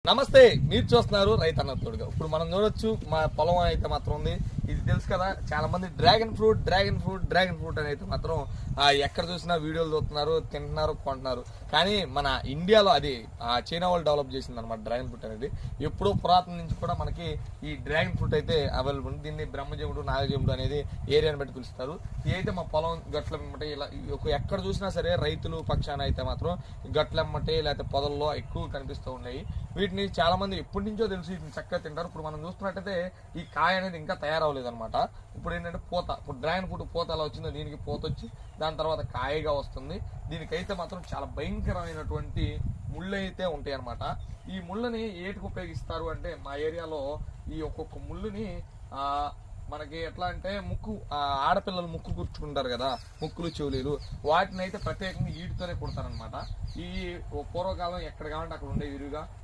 నమస్తే, మీరు చూస్తున్నారు రైతన్న తోడుగా. ఇప్పుడు మనం చూడొచ్చు మా పొలం అయితే మాత్రం ఉంది. ఇది తెలుసు కదా, చాలా మంది డ్రాగన్ ఫ్రూట్ అని అయితే మాత్రం ఎక్కడ చూసినా వీడియోలు చూస్తున్నారు, తింటున్నారు, కొంటున్నారు. కానీ మన ఇండియాలో అది చైనా వాళ్ళు డెవలప్ చేసింది అనమాట డ్రాగన్ ఫ్రూట్ అనేది. ఎప్పుడో పురాతన నుంచి కూడా మనకి ఈ డ్రాగన్ ఫ్రూట్ అయితే అవైలబుల్ ఉంది. దీన్ని బ్రహ్మజముడు, నాగజముడు అనేది ఏరియాని బట్టి పిలుస్తారు. ఇదైతే మా పొలం గట్లెమ్మటే ఇలా ఎక్కడ చూసినా సరే రైతులు పక్షాన అయితే మాత్రం గట్లెమ్మటే లేకపోతే పొదల్లో ఎక్కువ కనిపిస్తూ ఉన్నాయి. వీటిని చాలా మంది ఎప్పటి నుంచో తెలుసు, వీటిని చక్కగా తింటారు. ఇప్పుడు మనం చూస్తున్నట్టయితే ఈ కాయ అనేది ఇంకా తయారవలేదు అనమాట. ఇప్పుడు ఏంటంటే పూత, ఇప్పుడు డ్రాగన్ ఫ్రూట్ పూత ఎలా వచ్చిందో దీనికి పూత వచ్చి దాని తర్వాత కాయగా వస్తుంది. దీనికైతే మాత్రం చాలా భయంకరమైనటువంటి ముళ్ళు అయితే ఉంటాయి అనమాట. ఈ ముళ్ళని ఏటికి ఉపయోగిస్తారు అంటే మా ఏరియాలో ఈ ఒక్కొక్క ముళ్ళుని మనకి ఎట్లా అంటే ఆడపిల్లలు ముక్కు కూర్చుకుంటారు కదా, ముక్కులు చెవులీలు, వాటిని అయితే ప్రత్యేకంగా ఈటుతోనే కుడతారనమాట. ఈ పూర్వకాలం ఎక్కడ కావాలంటే అక్కడ ఉండే విరిగా